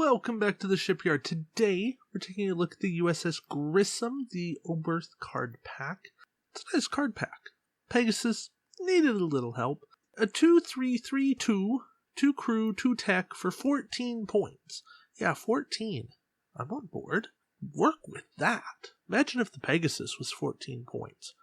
Welcome back to the Shipyard. Today, we're taking a look at the USS Grissom, the Oberth card pack. It's a nice card pack. Pegasus needed a little help. A 2-3-3-2, 2 crew, 2 tech for 14 points. Yeah, 14. I'm on board. Work with that. Imagine if the Pegasus was 14 points.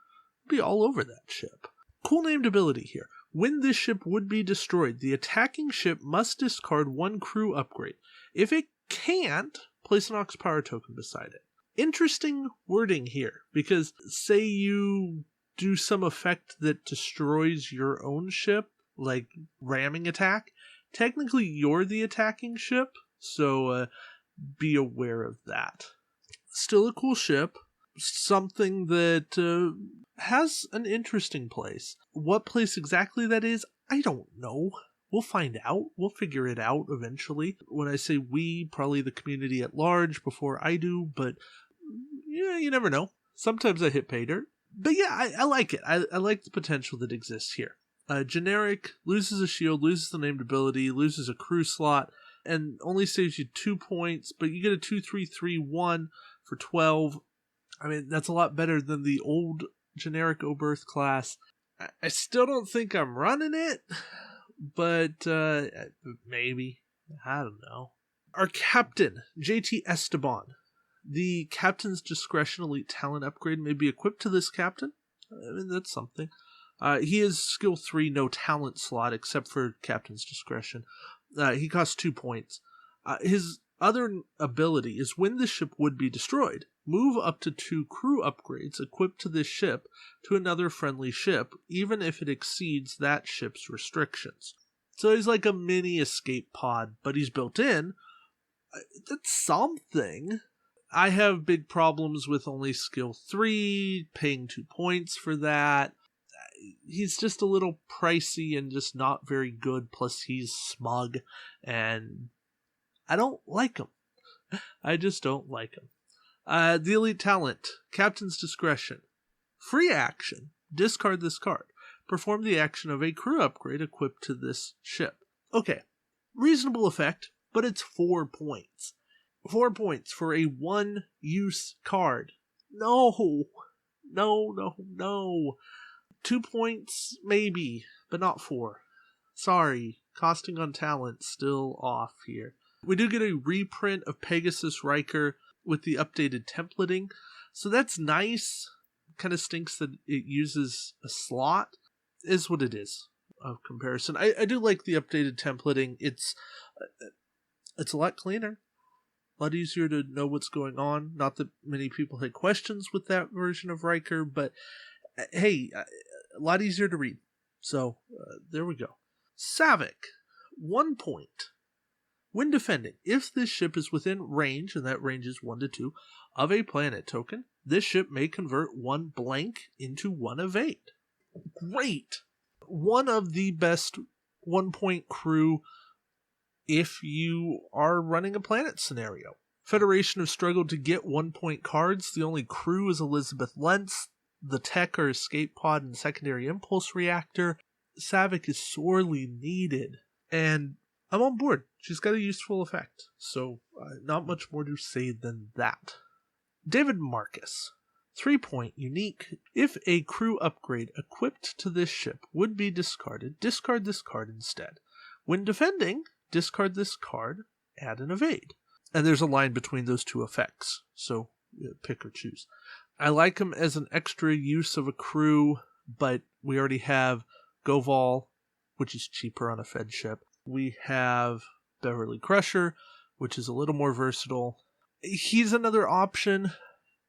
I'd be all over that ship. Cool named ability here. When this ship would be destroyed, the attacking ship must discard 1 crew upgrade. If it can't, place an Ox power token beside it. Interesting wording here, because say you do some effect that destroys your own ship, like ramming attack, technically you're the attacking ship, so be aware of that. Still a cool ship, something that has an interesting place. What place exactly that is, I don't know. We'll find out. We'll figure it out eventually. When I say we, probably the community at large before I do, but yeah, you never know. Sometimes I hit pay dirt. But yeah, I like it. I like the potential that exists here. Generic, loses a shield, loses the named ability, loses a crew slot, and only saves you 2 points, but you get a 2-3-3-1 for 12. I mean, that's a lot better than the old generic Oberth class. I still don't think I'm running it, but maybe. I don't know. Our captain, Jt Esteban. The Captain's Discretion Elite Talent upgrade may be equipped to this captain. I mean, that's something. He is skill 3, no talent slot, except for Captain's Discretion. He costs 2 points. His other ability is when the ship would be destroyed, move up to 2 crew upgrades equipped to this ship to another friendly ship, even if it exceeds that ship's restrictions. So he's like a mini escape pod, but he's built in. That's something. I have big problems with only skill 3, paying 2 points for that. He's just a little pricey and just not very good, plus he's smug, and I don't like him. I just don't like him. The Elite Talent, Captain's Discretion. Free action, discard this card. Perform the action of a crew upgrade equipped to this ship. Okay, reasonable effect, but it's 4 points. 4 points for a 1-use card. No. 2 points, maybe, but not 4. Sorry, costing on talent still off here. We do get a reprint of Pegasus Riker with the updated templating, so that's nice. Kind of stinks that it uses a slot, is what it is of comparison. I do like the updated templating. It's a lot cleaner, a lot easier to know what's going on. Not that many people had questions with that version of Riker, but hey, a lot easier to read. So there we go. Savick, 1 point. When defending, if this ship is within range, and that range is 1 to 2, of a planet token, this ship may convert 1 blank into 1 evade. Great! One of the best 1-point crew if you are running a planet scenario. Federation have struggled to get 1-point cards. The only crew is Elizabeth Lentz. The tech are Escape Pod and Secondary Impulse Reactor. Savick is sorely needed, and I'm on board. She's got a useful effect, so not much more to say than that. David Marcus, 3-point unique. If a crew upgrade equipped to this ship would be discarded, discard this card instead. When defending, discard this card, add an evade. And there's a line between those 2 effects, so pick or choose. I like him as an extra use of a crew, but we already have Goval, which is cheaper on a Fed ship. We have Beverly Crusher, which is a little more versatile. He's another option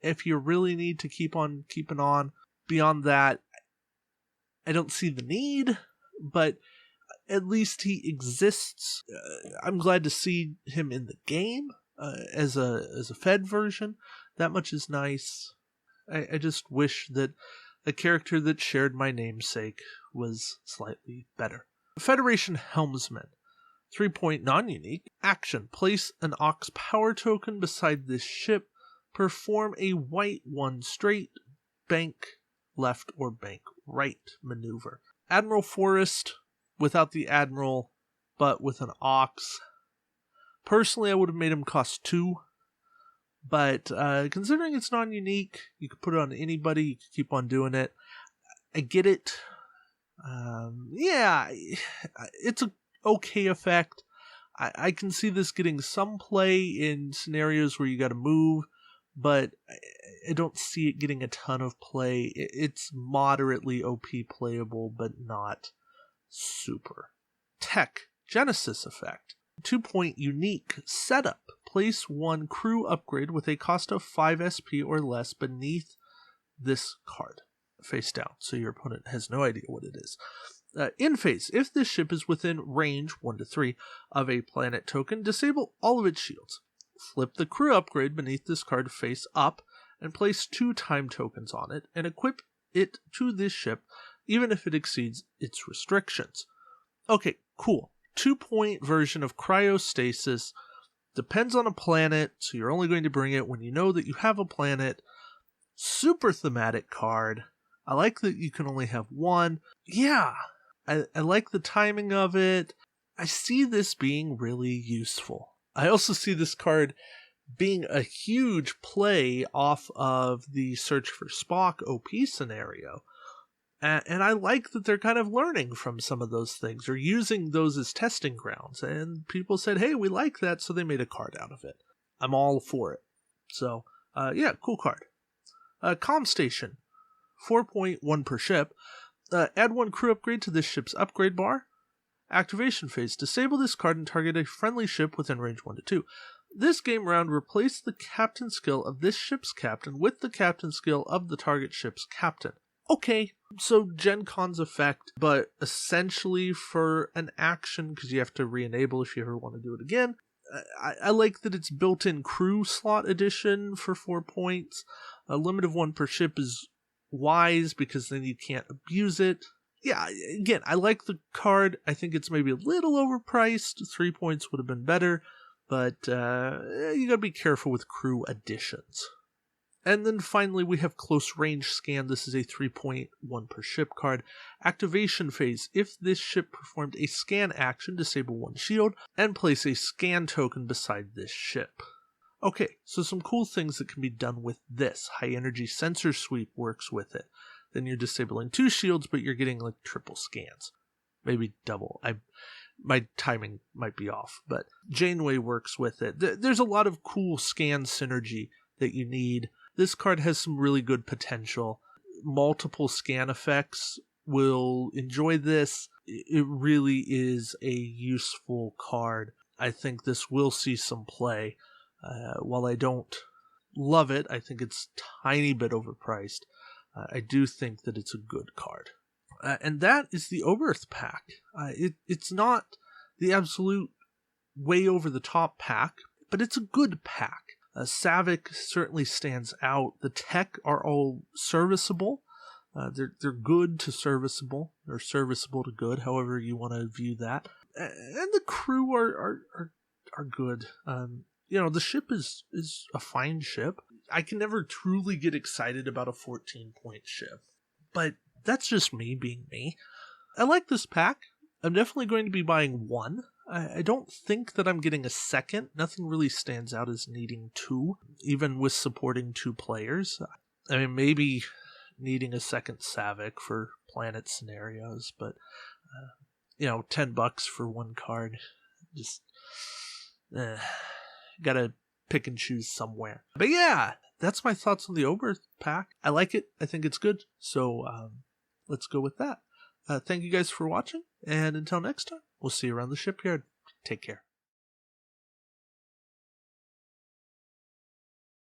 if you really need to keep on keeping on. Beyond that, I don't see the need, but at least he exists. I'm glad to see him in the game as a Fed version. That much is nice. I just wish that a character that shared my namesake was slightly better. Federation Helmsman, 3-point non-unique. Action, place an Ox power token beside this ship. Perform a white 1 straight, bank left or bank right maneuver. Admiral Forrest, without the Admiral, but with an Ox. Personally, I would have made him cost 2. But considering it's non-unique, you could put it on anybody. You could keep on doing it. I get it. Yeah, it's a okay effect. I can see this getting some play in scenarios where you got to move, but I don't see it getting a ton of play. It's moderately OP playable, but not super. Tech Genesis effect. 2-point unique setup. Place 1 crew upgrade with a cost of 5 SP or less beneath this card, face down, so your opponent has no idea what it is. In phase, if this ship is within range 1 to 3 of a planet token, disable all of its shields. Flip the crew upgrade beneath this card face up and place 2 time tokens on it and equip it to this ship even if it exceeds its restrictions. Okay, cool. 2-point version of cryostasis. Depends on a planet, so you're only going to bring it when you know that you have a planet. Super thematic card. I like that you can only have 1. Yeah, I like the timing of it. I see this being really useful. I also see this card being a huge play off of the Search for Spock OP scenario. And I like that they're kind of learning from some of those things or using those as testing grounds. And people said, hey, we like that, so they made a card out of it. I'm all for it. So, yeah, cool card. Comm Station. 4.1 per ship. Add 1 crew upgrade to this ship's upgrade bar. Activation phase. Disable this card and target a friendly ship within range 1 to 2. This game round, replace the captain skill of this ship's captain with the captain skill of the target ship's captain. Okay, so Gen Con's effect, but essentially for an action, because you have to re-enable if you ever want to do it again. I like that it's built-in crew slot addition for 4 points. A limit of 1 per ship is wise, because then you can't abuse it. Yeah, again, I like the card. I think it's maybe a little overpriced. 3 points would have been better, but you gotta be careful with crew additions. And then finally, we have Close Range Scan. This is a 3.1 per ship card. Activation phase. If this ship performed a scan action, disable 1 shield and place a scan token beside this ship. Okay, so some cool things that can be done with this. High Energy Sensor Sweep works with it. Then you're disabling 2 shields, but you're getting like triple scans. Maybe double. My timing might be off, but Janeway works with it. There's a lot of cool scan synergy that you need. This card has some really good potential. Multiple scan effects will enjoy this. It really is a useful card. I think this will see some play. While I don't love it, I think it's a tiny bit overpriced. I do think that it's a good card. And that is the Oberth pack. It's not the absolute way over the top pack, but it's a good pack. Savick certainly stands out. The tech are all serviceable. They're good to serviceable, or serviceable to good, however you want to view that. And the crew are good. The ship is a fine ship. I can never truly get excited about a 14-point ship, but that's just me being me. I like this pack. I'm definitely going to be buying 1. I don't think that I'm getting a second. Nothing really stands out as needing 2, even with supporting 2 players. I mean, maybe needing a second Savick for planet scenarios, but, $10 for 1 card. Just, gotta pick and choose somewhere. But yeah, that's my thoughts on the Oberth pack. I like it. I think it's good. So, let's go with that. Thank you guys for watching, and until next time, we'll see you around the shipyard. Take care.